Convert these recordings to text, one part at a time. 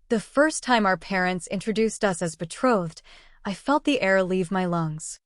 The first time our parents introduced us as betrothed, I felt the air leave my lungs.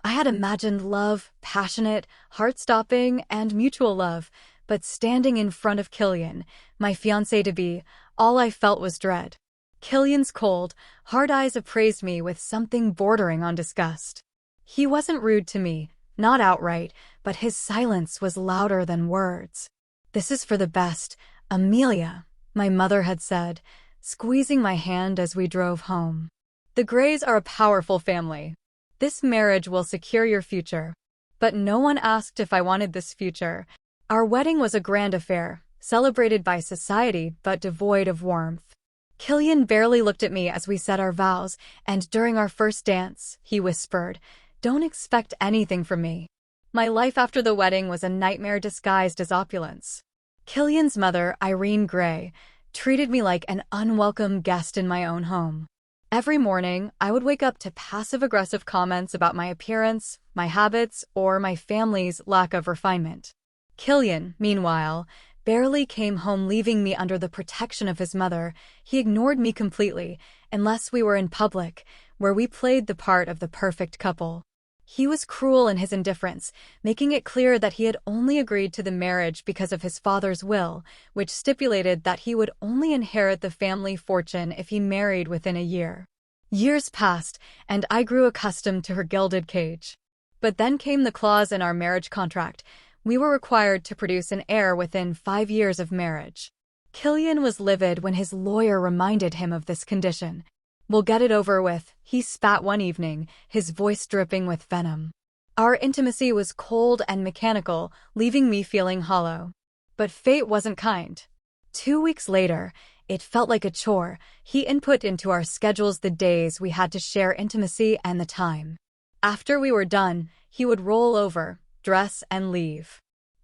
I had imagined love, passionate, heart-stopping, and mutual love, but standing in front of Killian, my fiancé-to-be, all I felt was dread. Killian's cold, hard eyes appraised me with something bordering on disgust. He wasn't rude to me, not outright, but his silence was louder than words. "This is for the best, Amelia," my mother had said, squeezing my hand as we drove home. "The Greys are a powerful family. This marriage will secure your future." But no one asked if I wanted this future. Our wedding was a grand affair, celebrated by society but devoid of warmth. Killian barely looked at me as we said our vows, and during our first dance, he whispered, "Don't expect anything from me." My life after the wedding was a nightmare disguised as opulence. Killian's mother, Amelia Grey, treated me like an unwelcome guest in my own home. Every morning, I would wake up to passive-aggressive comments about my appearance, my habits, or my family's lack of refinement. Killian, meanwhile, barely came home leaving me under the protection of his mother. He ignored me completely, unless we were in public, where we played the part of the perfect couple. He was cruel in his indifference, making it clear that he had only agreed to the marriage because of his father's will, which stipulated that he would only inherit the family fortune if he married within a year. Years passed, and I grew accustomed to her gilded cage. But then came the clause in our marriage contract. We were required to produce an heir within 5 years of marriage. Killian was livid when his lawyer reminded him of this condition. "We'll get it over with," he spat one evening, his voice dripping with venom. Our intimacy was cold and mechanical, leaving me feeling hollow. But fate wasn't kind. 2 weeks later, it felt like a chore. He input into our schedules the days we had to share intimacy and the time. After we were done, he would roll over, dress, and leave.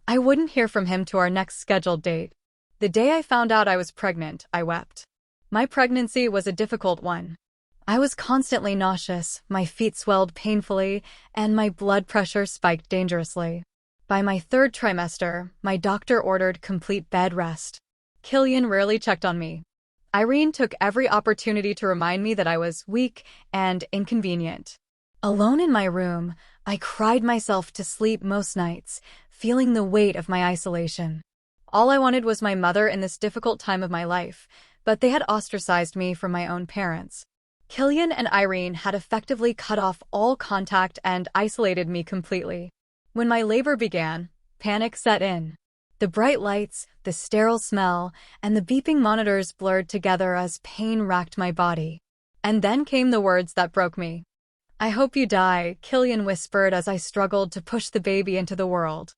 I wouldn't hear from him to our next scheduled date. The day I found out I was pregnant, I wept. My pregnancy was a difficult one. I was constantly nauseous, my feet swelled painfully, and my blood pressure spiked dangerously. By my 3rd trimester, my doctor ordered complete bed rest. Killian rarely checked on me. Irene took every opportunity to remind me that I was weak and inconvenient. Alone in my room, I cried myself to sleep most nights, feeling the weight of my isolation. All I wanted was my mother in this difficult time of my life, but they had ostracized me from my own parents. Killian and Irene had effectively cut off all contact and isolated me completely. When my labor began, panic set in. The bright lights, the sterile smell, and the beeping monitors blurred together as pain racked my body. And then came the words that broke me. "I hope you die," Killian whispered as I struggled to push the baby into the world.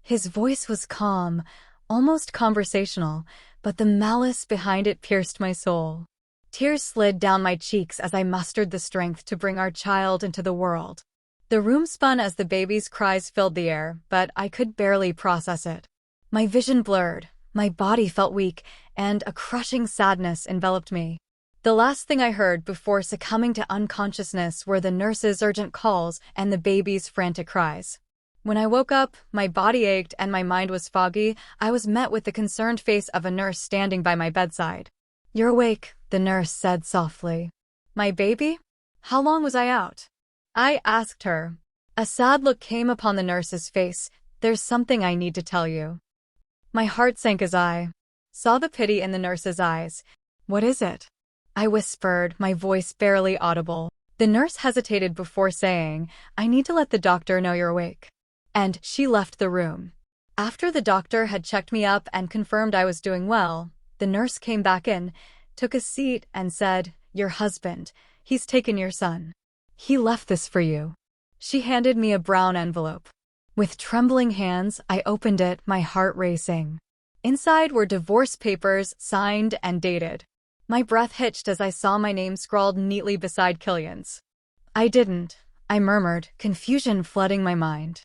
His voice was calm, almost conversational, but the malice behind it pierced my soul. Tears slid down my cheeks as I mustered the strength to bring our child into the world. The room spun as the baby's cries filled the air, but I could barely process it. My vision blurred, my body felt weak, and a crushing sadness enveloped me. The last thing I heard before succumbing to unconsciousness were the nurse's urgent calls and the baby's frantic cries. When I woke up, my body ached and my mind was foggy. I was met with the concerned face of a nurse standing by my bedside. "You're awake," the nurse said softly. "My baby? How long was I out?" I asked her. A sad look came upon the nurse's face. "There's something I need to tell you." My heart sank as I saw the pity in the nurse's eyes. "What is it?" I whispered, my voice barely audible. The nurse hesitated before saying, "I need to let the doctor know you're awake." And she left the room. After the doctor had checked me up and confirmed I was doing well, the nurse came back in, took a seat, and said, "Your husband, he's taken your son. He left this for you." She handed me a brown envelope. With trembling hands, I opened it, my heart racing. Inside were divorce papers, signed and dated. My breath hitched as I saw my name scrawled neatly beside Killian's. I murmured, confusion flooding my mind.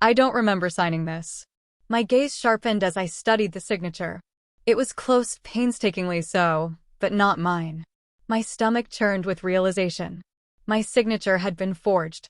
"I don't remember signing this." My gaze sharpened as I studied the signature. It was close, painstakingly so, but not mine. My stomach churned with realization. My signature had been forged.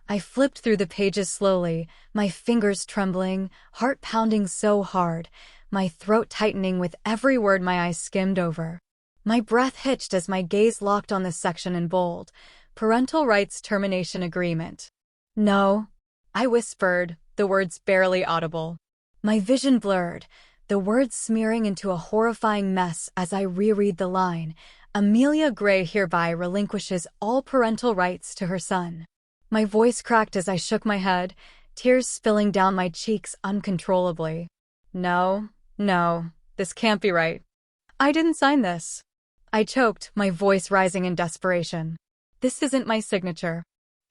I flipped through the pages slowly, my fingers trembling, heart pounding so hard, my throat tightening with every word my eyes skimmed over. My breath hitched as my gaze locked on this section in bold. Parental rights termination agreement. No, I whispered, the words barely audible. My vision blurred, the words smearing into a horrifying mess as I reread the line. Amelia Grey hereby relinquishes all parental rights to her son. My voice cracked as I shook my head, tears spilling down my cheeks uncontrollably. No, this can't be right. I didn't sign this. I choked, my voice rising in desperation. This isn't my signature.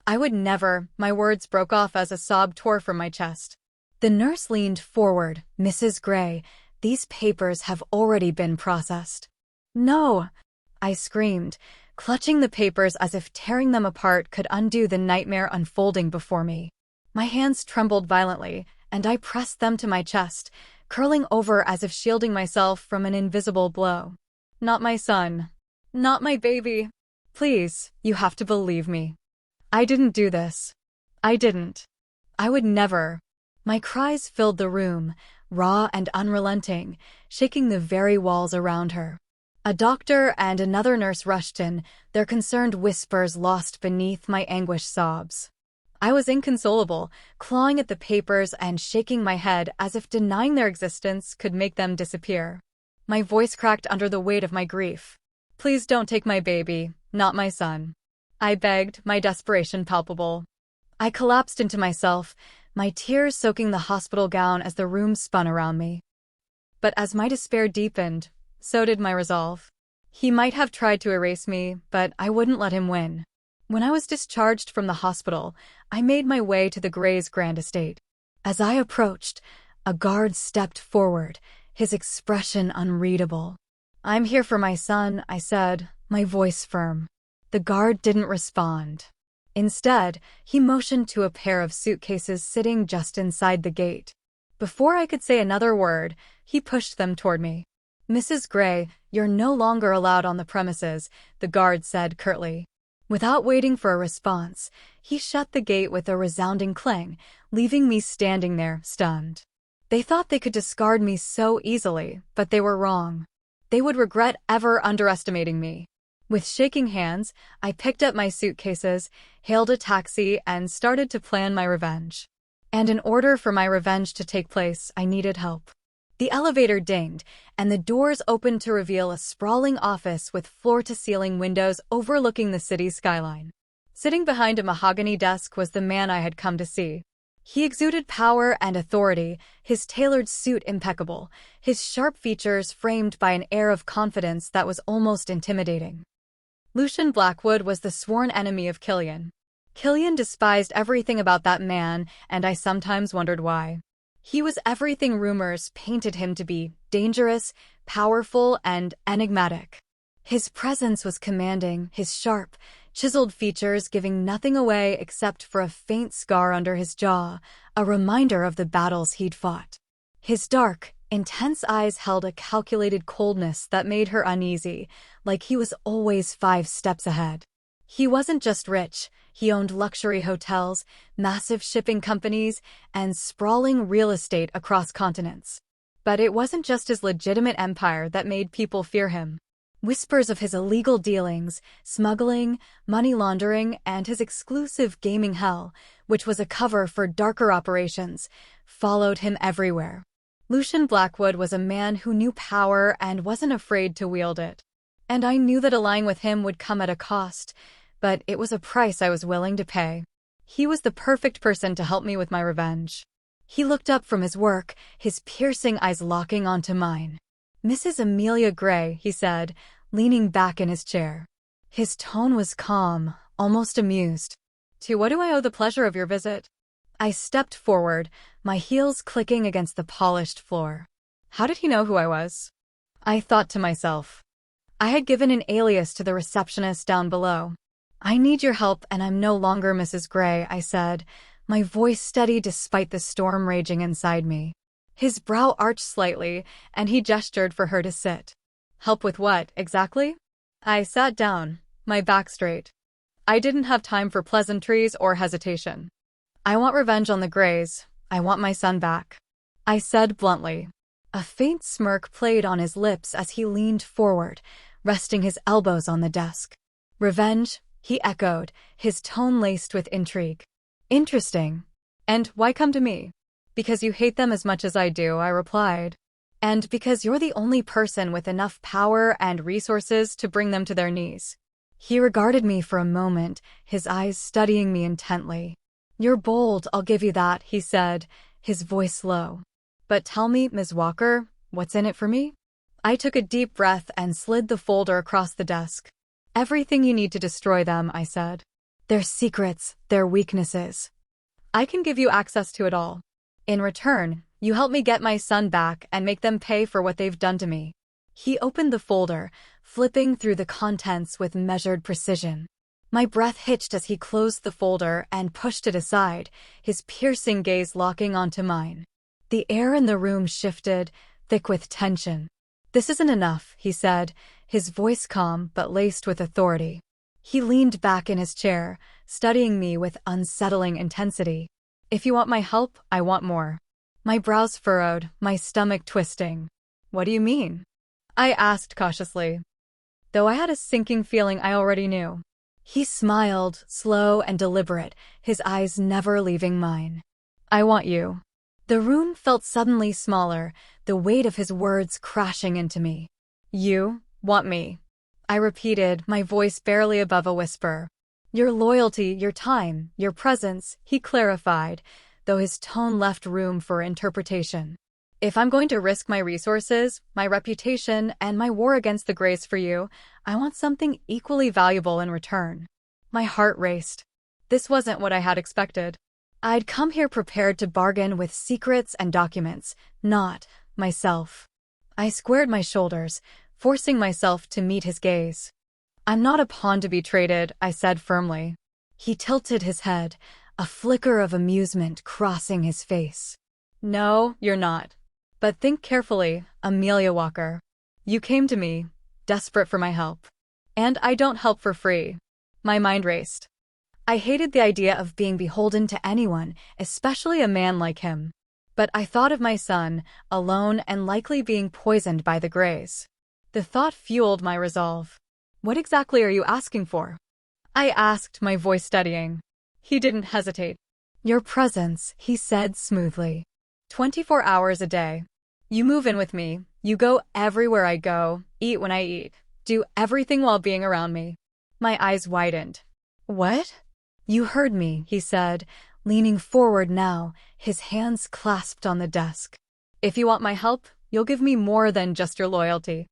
I would never. My words broke off as a sob tore from my chest. The nurse leaned forward. Mrs. Grey, these papers have already been processed. No, I screamed, clutching the papers as if tearing them apart could undo the nightmare unfolding before me. My hands trembled violently, and I pressed them to my chest, curling over as if shielding myself from an invisible blow. Not my son. Not my baby. Please, you have to believe me. I didn't do this. I didn't. I would never. My cries filled the room, raw and unrelenting, shaking the very walls around her. A doctor and another nurse rushed in, their concerned whispers lost beneath my anguished sobs. I was inconsolable, clawing at the papers and shaking my head as if denying their existence could make them disappear. My voice cracked under the weight of my grief. Please don't take my baby, not my son. I begged, my desperation palpable. I collapsed into myself, my tears soaking the hospital gown as the room spun around me. But as my despair deepened, so did my resolve. He might have tried to erase me, but I wouldn't let him win. When I was discharged from the hospital, I made my way to the Greys' grand estate. As I approached, a guard stepped forward, his expression unreadable. I'm here for my son, I said, my voice firm. The guard didn't respond. Instead, he motioned to a pair of suitcases sitting just inside the gate. Before I could say another word, he pushed them toward me. Mrs. Grey, you're no longer allowed on the premises, the guard said curtly. Without waiting for a response, he shut the gate with a resounding clang, leaving me standing there, stunned. They thought they could discard me so easily, but they were wrong. They would regret ever underestimating me. With shaking hands, I picked up my suitcases, hailed a taxi, and started to plan my revenge. And in order for my revenge to take place, I needed help. The elevator dinged, and the doors opened to reveal a sprawling office with floor-to-ceiling windows overlooking the city's skyline. Sitting behind a mahogany desk was the man I had come to see. He exuded power and authority, his tailored suit impeccable, his sharp features framed by an air of confidence that was almost intimidating. Lucian Blackwood was the sworn enemy of Killian. Killian despised everything about that man, and I sometimes wondered why. He was everything rumors painted him to be: dangerous, powerful, and enigmatic. His presence was commanding, his sharp, chiseled features giving nothing away except for a faint scar under his jaw, a reminder of the battles he'd fought. His dark, intense eyes held a calculated coldness that made her uneasy, like he was always 5 steps ahead. He wasn't just rich, he owned luxury hotels, massive shipping companies, and sprawling real estate across continents. But it wasn't just his legitimate empire that made people fear him. Whispers of his illegal dealings, smuggling, money laundering, and his exclusive gaming hell, which was a cover for darker operations, followed him everywhere. Lucian Blackwood was a man who knew power and wasn't afraid to wield it. And I knew that allying with him would come at a cost, but it was a price I was willing to pay. He was the perfect person to help me with my revenge. He looked up from his work, his piercing eyes locking onto mine. Mrs. Amelia Grey, he said, leaning back in his chair. His tone was calm, almost amused. To what do I owe the pleasure of your visit? I stepped forward, my heels clicking against the polished floor. How did he know who I was? I thought to myself. I had given an alias to the receptionist down below. I need your help, and I'm no longer Mrs. Grey, I said, my voice steady despite the storm raging inside me. His brow arched slightly, and he gestured for her to sit. Help with what, exactly? I sat down, my back straight. I didn't have time for pleasantries or hesitation. I want revenge on the Greys. I want my son back, I said bluntly. A faint smirk played on his lips as he leaned forward, resting his elbows on the desk. Revenge, he echoed, his tone laced with intrigue. Interesting. And why come to me? Because you hate them as much as I do, I replied. And because you're the only person with enough power and resources to bring them to their knees. He regarded me for a moment, his eyes studying me intently. You're bold, I'll give you that, he said, his voice low. But tell me, Ms. Walker, what's in it for me? I took a deep breath and slid the folder across the desk. Everything you need to destroy them, I said. Their secrets, their weaknesses. I can give you access to it all. In return, you help me get my son back and make them pay for what they've done to me. He opened the folder, flipping through the contents with measured precision. My breath hitched as he closed the folder and pushed it aside, his piercing gaze locking onto mine. The air in the room shifted, thick with tension. This isn't enough, he said, his voice calm but laced with authority. He leaned back in his chair, studying me with unsettling intensity. If you want my help, I want more. My brows furrowed, my stomach twisting. What do you mean? I asked cautiously, though I had a sinking feeling I already knew. He smiled, slow and deliberate, his eyes never leaving mine. I want you. The room felt suddenly smaller, the weight of his words crashing into me. You want me. I repeated, my voice barely above a whisper. Your loyalty, your time, your presence, he clarified, though his tone left room for interpretation. If I'm going to risk my resources, my reputation, and my war against the Greys for you, I want something equally valuable in return. My heart raced. This wasn't what I had expected. I'd come here prepared to bargain with secrets and documents, not myself. I squared my shoulders, forcing myself to meet his gaze. I'm not a pawn to be traded, I said firmly. He tilted his head, a flicker of amusement crossing his face. No, you're not. But think carefully, Amelia Walker. You came to me, desperate for my help. And I don't help for free. My mind raced. I hated the idea of being beholden to anyone, especially a man like him. But I thought of my son, alone and likely being poisoned by the Greys. The thought fueled my resolve. What exactly are you asking for? I asked, my voice steadying. He didn't hesitate. Your presence, he said smoothly. 24 hours a day. You move in with me, you go everywhere I go, eat when I eat, do everything while being around me. My eyes widened. What? You heard me, he said, leaning forward now, his hands clasped on the desk. If you want my help, you'll give me more than just your loyalty.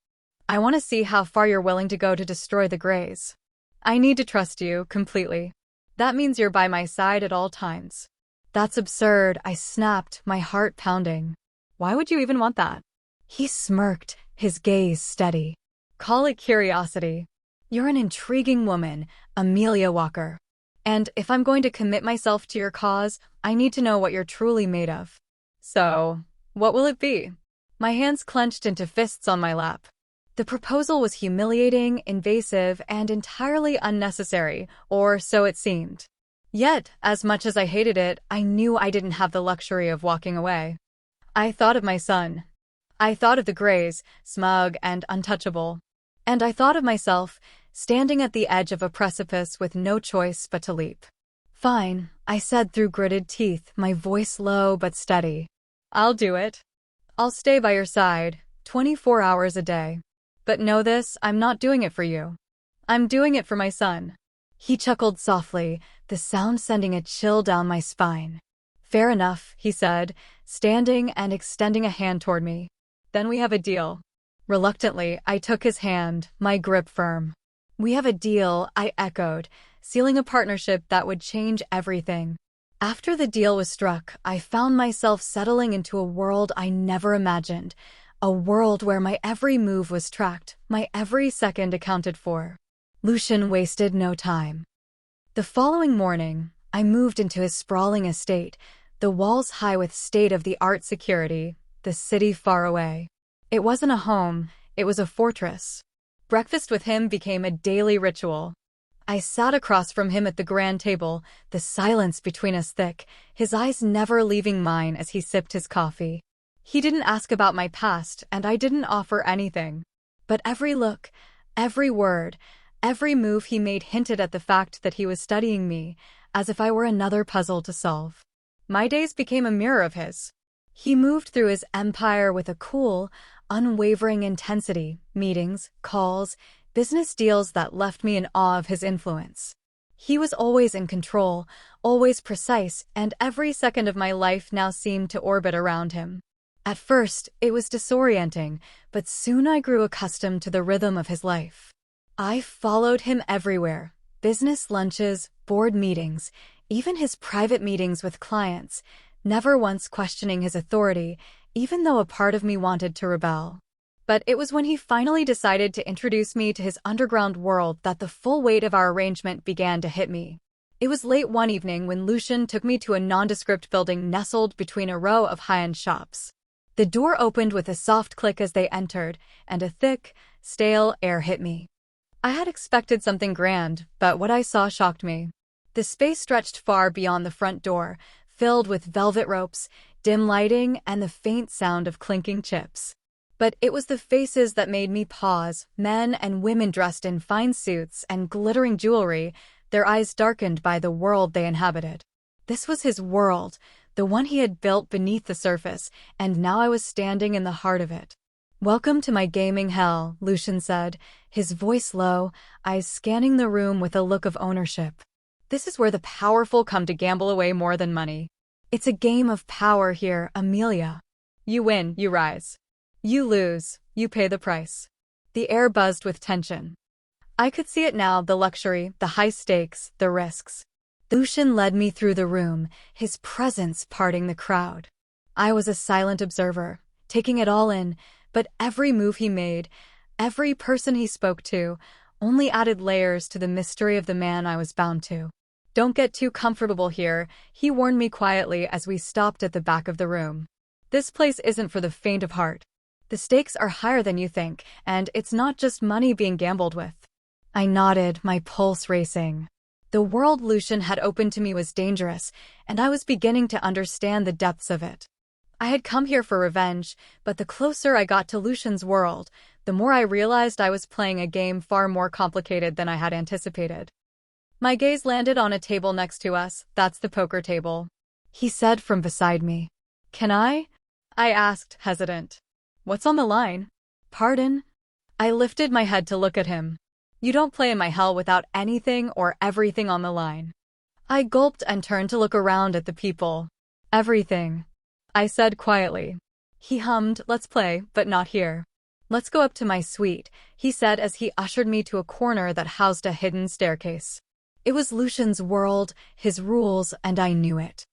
I want to see how far you're willing to go to destroy the Greys. I need to trust you completely. That means you're by my side at all times. That's absurd, I snapped, my heart pounding. Why would you even want that? He smirked, his gaze steady. Call it curiosity. You're an intriguing woman, Amelia Walker. And if I'm going to commit myself to your cause, I need to know what you're truly made of. So, what will it be? My hands clenched into fists on my lap. The proposal was humiliating, invasive, and entirely unnecessary, or so it seemed. Yet, as much as I hated it, I knew I didn't have the luxury of walking away. I thought of my son. I thought of the Greys, smug and untouchable. And I thought of myself, standing at the edge of a precipice with no choice but to leap. Fine, I said through gritted teeth, my voice low but steady. I'll do it. I'll stay by your side, 24 hours a day. But know this, I'm not doing it for you. I'm doing it for my son. He chuckled softly, the sound sending a chill down my spine. Fair enough, he said, standing and extending a hand toward me. Then we have a deal. Reluctantly, I took his hand, my grip firm. We have a deal, I echoed, sealing a partnership that would change everything. After the deal was struck, I found myself settling into a world I never imagined, a world where my every move was tracked, my every second accounted for. Lucian wasted no time. The following morning, I moved into his sprawling estate, the walls high with state-of-the-art security, the city far away. It wasn't a home, it was a fortress. Breakfast with him became a daily ritual. I sat across from him at the grand table, the silence between us thick, his eyes never leaving mine as he sipped his coffee. He didn't ask about my past, and I didn't offer anything. But every look, Every word, every move he made hinted at the fact that he was studying me, as if I were another puzzle to solve. My days became a mirror of his. He moved through his empire with a cool, unwavering intensity, meetings, calls, business deals that left me in awe of his influence. He was always in control, always precise, and every second of my life now seemed to orbit around him. At first, it was disorienting, but soon I grew accustomed to the rhythm of his life. I followed him everywhere: business lunches, board meetings, even his private meetings with clients, never once questioning his authority, even though a part of me wanted to rebel. But it was when he finally decided to introduce me to his underground world that the full weight of our arrangement began to hit me. It was late one evening when Lucian took me to a nondescript building nestled between a row of high-end shops. The door opened with a soft click as they entered, and a thick, stale air hit me. I had expected something grand, but what I saw shocked me. The space stretched far beyond the front door, filled with velvet ropes, dim lighting, and the faint sound of clinking chips. But it was the faces that made me pause: men and women dressed in fine suits and glittering jewelry, their eyes darkened by the world they inhabited. This was his world, the one he had built beneath the surface, and now I was standing in the heart of it. "Welcome to my gaming hell," Lucian said, his voice low, eyes scanning the room with a look of ownership. "This is where the powerful come to gamble away more than money. It's a game of power here, Amelia. You win, you rise. You lose, you pay the price." The air buzzed with tension. I could see it now: the luxury, the high stakes, the risks. Lucian led me through the room, his presence parting the crowd. I was a silent observer, taking it all in, but every move he made, every person he spoke to, only added layers to the mystery of the man I was bound to. "Don't get too comfortable here," he warned me quietly as we stopped at the back of the room. "This place isn't for the faint of heart. The stakes are higher than you think, and it's not just money being gambled with." I nodded, my pulse racing. The world Lucian had opened to me was dangerous, and I was beginning to understand the depths of it. I had come here for revenge, but the closer I got to Lucian's world, the more I realized I was playing a game far more complicated than I had anticipated. My gaze landed on a table next to us. "That's the poker table," he said from beside me. "Can I?" I asked, hesitant. "What's on the line?" "Pardon?" I lifted my head to look at him. "You don't play in my hell without anything or everything on the line." I gulped and turned to look around at the people. "Everything," I said quietly. He hummed, "Let's play, but not here." "Let's go up to my suite," he said as he ushered me to a corner that housed a hidden staircase. It was Lucian's world, his rules, and I knew it.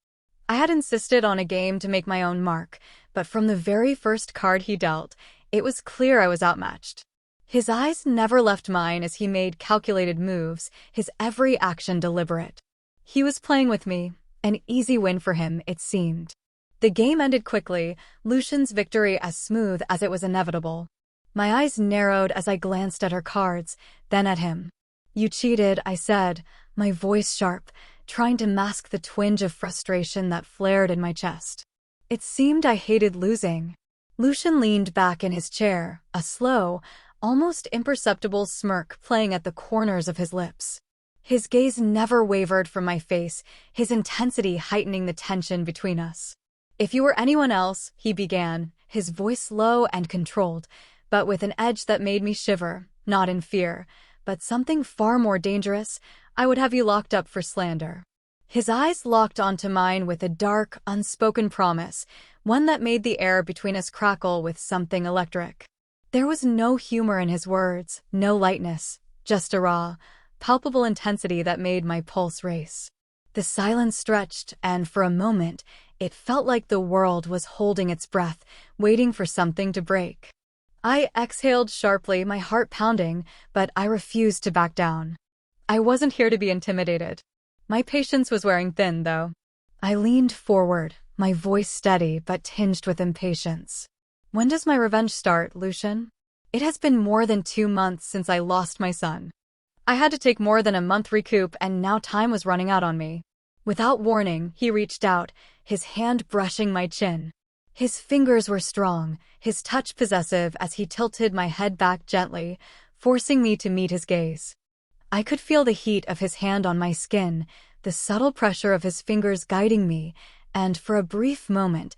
I had insisted on a game to make my own mark, but from the very first card he dealt, it was clear I was outmatched. His eyes never left mine as he made calculated moves, his every action deliberate. He was playing with me, an easy win for him, it seemed. The game ended quickly, Lucian's victory as smooth as it was inevitable. My eyes narrowed as I glanced at her cards, then at him. "You cheated," I said, my voice sharp, trying to mask the twinge of frustration that flared in my chest. It seemed I hated losing. Lucian leaned back in his chair, a slow, almost imperceptible smirk playing at the corners of his lips. His gaze never wavered from my face, his intensity heightening the tension between us. "If you were anyone else," he began, his voice low and controlled, but with an edge that made me shiver, not in fear, but something far more dangerous, "I would have you locked up for slander." His eyes locked onto mine with a dark, unspoken promise, one that made the air between us crackle with something electric. There was no humor in his words, no lightness, just a raw, palpable intensity that made my pulse race. The silence stretched, and for a moment, it felt like the world was holding its breath, waiting for something to break. I exhaled sharply, my heart pounding, but I refused to back down. I wasn't here to be intimidated. My patience was wearing thin, though. I leaned forward, my voice steady but tinged with impatience. "When does my revenge start, Lucian? It has been more than 2 months since I lost my son. I had to take more than a month recoup, and now time was running out on me." Without warning, he reached out, his hand brushing my chin. His fingers were strong, his touch possessive as he tilted my head back gently, forcing me to meet his gaze. I could feel the heat of his hand on my skin, the subtle pressure of his fingers guiding me, and for a brief moment,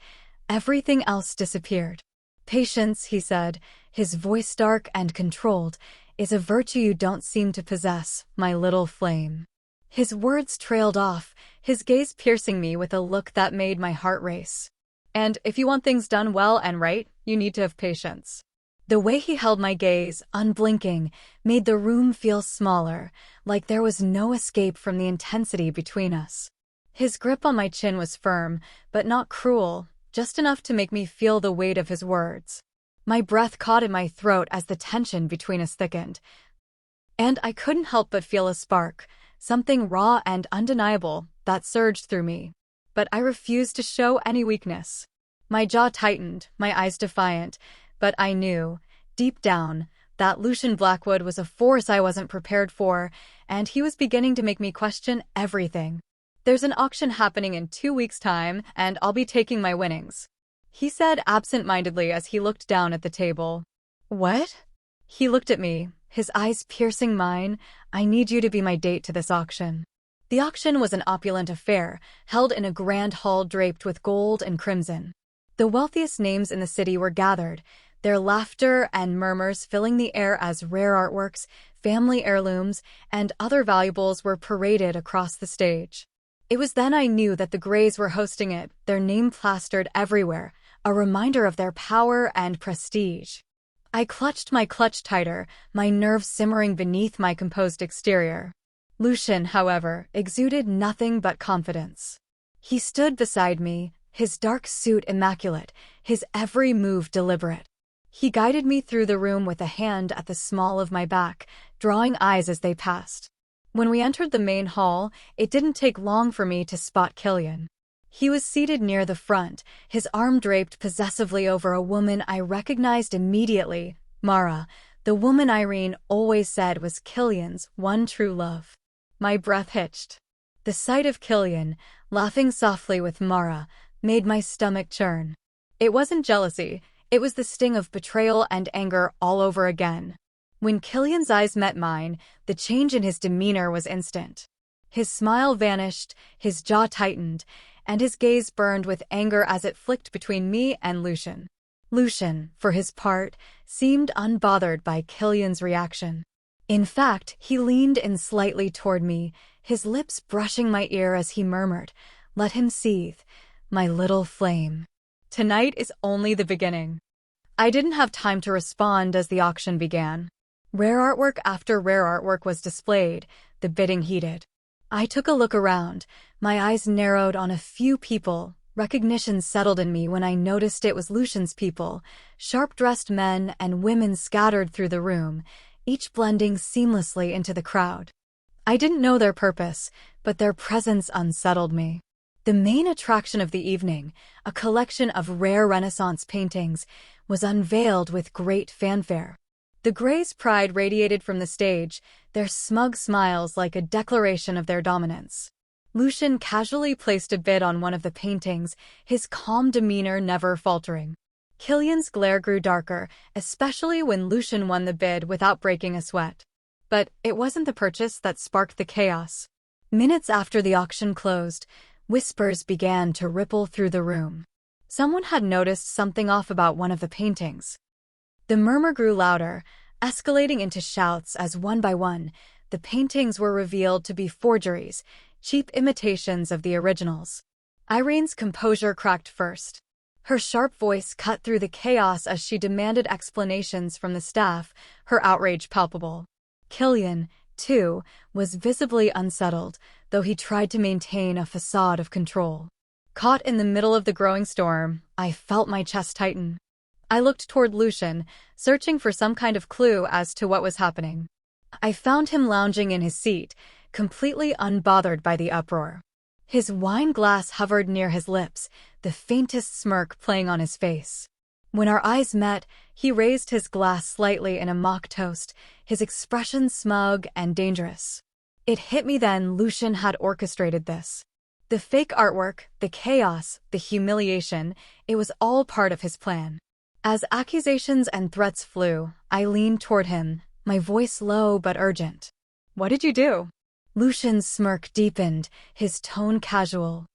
everything else disappeared. "Patience," he said, his voice dark and controlled, "is a virtue you don't seem to possess, my little flame." His words trailed off, his gaze piercing me with a look that made my heart race. "And if you want things done well and right, you need to have patience." The way he held my gaze, unblinking, made the room feel smaller, like there was no escape from the intensity between us. His grip on my chin was firm, but not cruel, just enough to make me feel the weight of his words. My breath caught in my throat as the tension between us thickened. And I couldn't help but feel a spark, something raw and undeniable, that surged through me. But I refused to show any weakness. My jaw tightened, my eyes defiant, but I knew, deep down, that Lucian Blackwood was a force I wasn't prepared for, and he was beginning to make me question everything. "There's an auction happening in 2 weeks' time, and I'll be taking my winnings," he said absent-mindedly as he looked down at the table. "What?" He looked at me, his eyes piercing mine. "I need you to be my date to this auction." The auction was an opulent affair, held in a grand hall draped with gold and crimson. The wealthiest names in the city were gathered, their laughter and murmurs filling the air as rare artworks, family heirlooms, and other valuables were paraded across the stage. It was then I knew that the Greys were hosting it, their name plastered everywhere, a reminder of their power and prestige. I clutched my clutch tighter, my nerves simmering beneath my composed exterior. Lucian, however, exuded nothing but confidence. He stood beside me, his dark suit immaculate, his every move deliberate. He guided me through the room with a hand at the small of my back, drawing eyes as they passed. When we entered the main hall, it didn't take long for me to spot Killian. He was seated near the front, his arm draped possessively over a woman I recognized immediately, Mara, the woman Irene always said was Killian's one true love. My breath hitched. The sight of Killian, laughing softly with Mara, made my stomach churn. It wasn't jealousy, it was the sting of betrayal and anger all over again. When Killian's eyes met mine, the change in his demeanor was instant. His smile vanished, his jaw tightened, and his gaze burned with anger as it flicked between me and Lucian. Lucian, for his part, seemed unbothered by Killian's reaction. In fact, he leaned in slightly toward me, his lips brushing my ear as he murmured, "Let him seethe, my little flame. Tonight is only the beginning." I didn't have time to respond as the auction began. Rare artwork after rare artwork was displayed, the bidding heated. I took a look around, my eyes narrowed on a few people. Recognition settled in me when I noticed it was Lucian's people, sharp-dressed men and women scattered through the room, each blending seamlessly into the crowd. I didn't know their purpose, but their presence unsettled me. The main attraction of the evening, a collection of rare Renaissance paintings, was unveiled with great fanfare. The Greys' pride radiated from the stage, their smug smiles like a declaration of their dominance. Lucian casually placed a bid on one of the paintings, his calm demeanor never faltering. Killian's glare grew darker, especially when Lucian won the bid without breaking a sweat. But it wasn't the purchase that sparked the chaos. Minutes after the auction closed, whispers began to ripple through the room. Someone had noticed something off about one of the paintings. The murmur grew louder, escalating into shouts as one by one, the paintings were revealed to be forgeries, cheap imitations of the originals. Irene's composure cracked first. Her sharp voice cut through the chaos as she demanded explanations from the staff, her outrage palpable. Killian, too, was visibly unsettled, though he tried to maintain a facade of control. Caught in the middle of the growing storm, I felt my chest tighten. I looked toward Lucian, searching for some kind of clue as to what was happening. I found him lounging in his seat, completely unbothered by the uproar. His wine glass hovered near his lips, the faintest smirk playing on his face. When our eyes met, he raised his glass slightly in a mock toast, his expression smug and dangerous. It hit me then Lucian had orchestrated this. The fake artwork, the chaos, the humiliation, it was all part of his plan. As accusations and threats flew, I leaned toward him, my voice low but urgent. What did you do? Lucian's smirk deepened, his tone casual.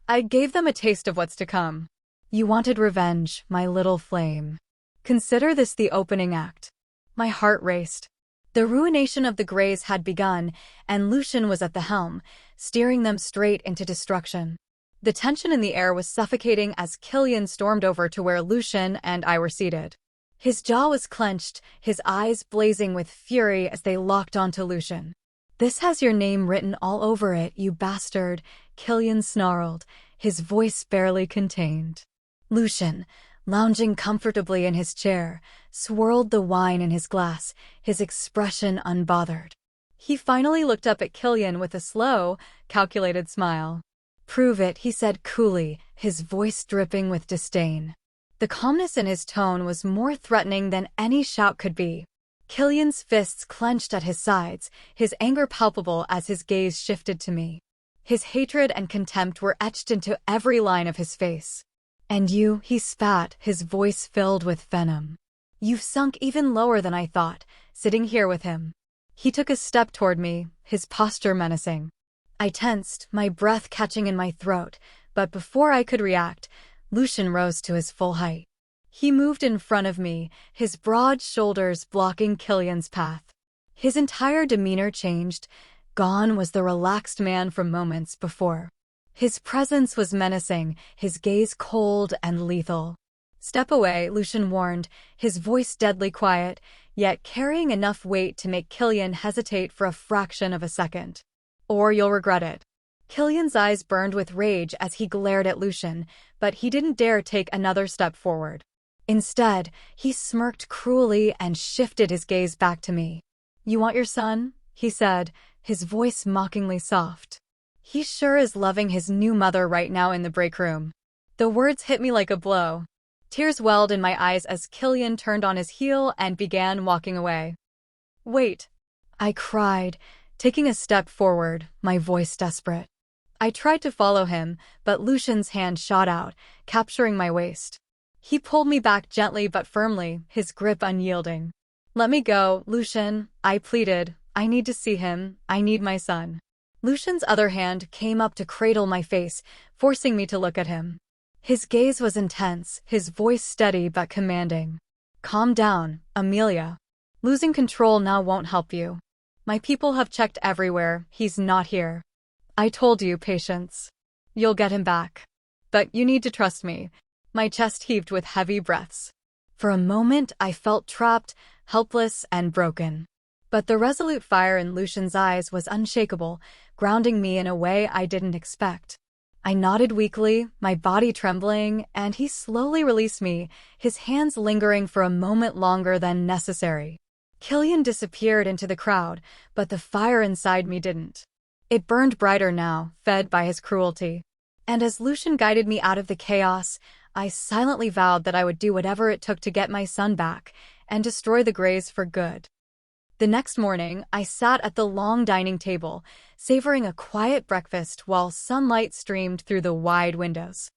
I gave them a taste of what's to come. You wanted revenge, my little flame. Consider this the opening act. My heart raced. The ruination of the Greys had begun, and Lucian was at the helm, steering them straight into destruction. The tension in the air was suffocating as Killian stormed over to where Lucian and I were seated. His jaw was clenched, his eyes blazing with fury as they locked onto Lucian. This has your name written all over it, you bastard, Killian snarled, his voice barely contained. Lucian, lounging comfortably in his chair, swirled the wine in his glass, his expression unbothered. He finally looked up at Killian with a slow, calculated smile. Prove it, he said coolly, his voice dripping with disdain. The calmness in his tone was more threatening than any shout could be. Killian's fists clenched at his sides, his anger palpable as his gaze shifted to me. His hatred and contempt were etched into every line of his face. And you, he spat, his voice filled with venom. You've sunk even lower than I thought, sitting here with him. He took a step toward me, his posture menacing. I tensed, my breath catching in my throat, but before I could react, Lucian rose to his full height. He moved in front of me, his broad shoulders blocking Killian's path. His entire demeanor changed. Gone was the relaxed man from moments before. His presence was menacing, his gaze cold and lethal. Step away, Lucian warned, his voice deadly quiet, yet carrying enough weight to make Killian hesitate for a fraction of a second. Or you'll regret it. Killian's eyes burned with rage as he glared at Lucian, but he didn't dare take another step forward. Instead, he smirked cruelly and shifted his gaze back to me. You want your son? He said, his voice mockingly soft. He sure is loving his new mother right now in the break room. The words hit me like a blow. Tears welled in my eyes as Killian turned on his heel and began walking away. Wait, I cried, taking a step forward, my voice desperate. I tried to follow him, but Lucian's hand shot out, capturing my waist. He pulled me back gently but firmly, his grip unyielding. Let me go, Lucian, I pleaded. I need to see him. I need my son. Lucian's other hand came up to cradle my face, forcing me to look at him. His gaze was intense, his voice steady but commanding. Calm down, Amelia. Losing control now won't help you. My people have checked everywhere, he's not here. I told you, patience. You'll get him back. But you need to trust me. My chest heaved with heavy breaths. For a moment I felt trapped, helpless, and broken. But the resolute fire in Lucian's eyes was unshakable, grounding me in a way I didn't expect. I nodded weakly, my body trembling, and he slowly released me, his hands lingering for a moment longer than necessary. Killian disappeared into the crowd, but the fire inside me didn't. It burned brighter now, fed by his cruelty. And as Lucian guided me out of the chaos, I silently vowed that I would do whatever it took to get my son back and destroy the Greys for good. The next morning, I sat at the long dining table, savoring a quiet breakfast while sunlight streamed through the wide windows.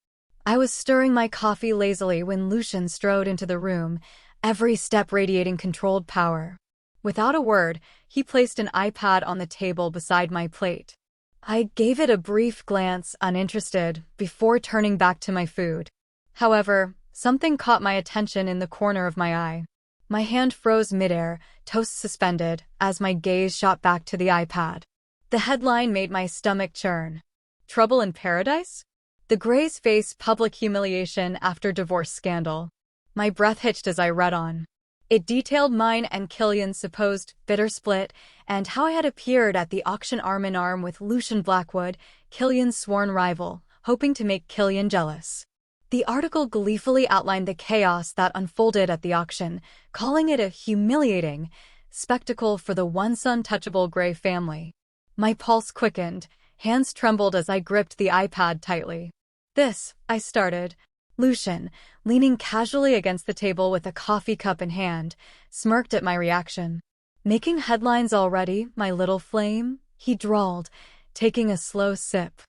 I was stirring my coffee lazily when Lucian strode into the room, every step radiating controlled power. Without a word, he placed an iPad on the table beside my plate. I gave it a brief glance, uninterested, before turning back to my food. However, something caught my attention in the corner of my eye. My hand froze midair, toast suspended, as my gaze shot back to the iPad. The headline made my stomach churn. Trouble in Paradise? The Greys face public humiliation after divorce scandal. My breath hitched as I read on. It detailed mine and Killian's supposed bitter split, and how I had appeared at the auction arm-in-arm with Lucian Blackwood, Killian's sworn rival, hoping to make Killian jealous. The article gleefully outlined the chaos that unfolded at the auction, calling it a humiliating spectacle for the once untouchable Grey family. My pulse quickened, hands trembled as I gripped the iPad tightly. This, I started. Lucian, leaning casually against the table with a coffee cup in hand, smirked at my reaction. Making headlines already, my little flame? He drawled, taking a slow sip.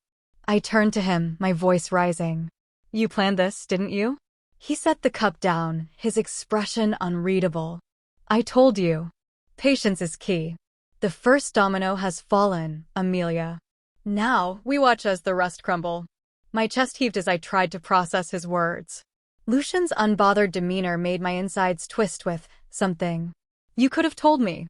I turned to him, my voice rising. You planned this, didn't you? He set the cup down, his expression unreadable. I told you. Patience is key. The first domino has fallen, Amelia. Now, we watch as the rest crumble. My chest heaved as I tried to process his words. Lucian's unbothered demeanor made my insides twist with something. You could have told me.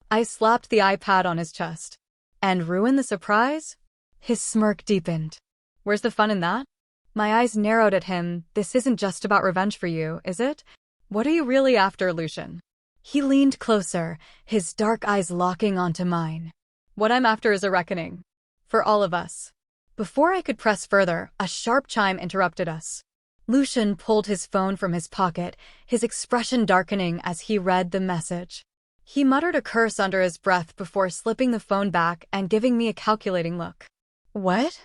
I slapped the iPad on his chest. And ruin the surprise? His smirk deepened. Where's the fun in that? My eyes narrowed at him. This isn't just about revenge for you, is it? What are you really after, Lucian? He leaned closer, his dark eyes locking onto mine. What I'm after is a reckoning. For all of us. Before I could press further, a sharp chime interrupted us. Lucian pulled his phone from his pocket, his expression darkening as he read the message. He muttered a curse under his breath before slipping the phone back and giving me a calculating look. What?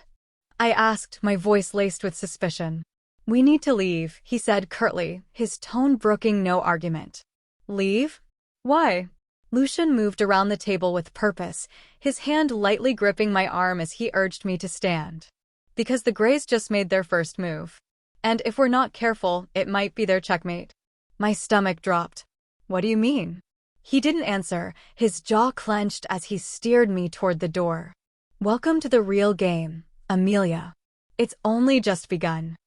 I asked, my voice laced with suspicion. We need to leave, he said curtly, his tone brooking no argument. Leave? Why? Lucian moved around the table with purpose, his hand lightly gripping my arm as he urged me to stand. Because the Greys just made their first move. And if we're not careful, it might be their checkmate. My stomach dropped. What do you mean? He didn't answer, his jaw clenched as he steered me toward the door. Welcome to the real game, Amelia. It's only just begun.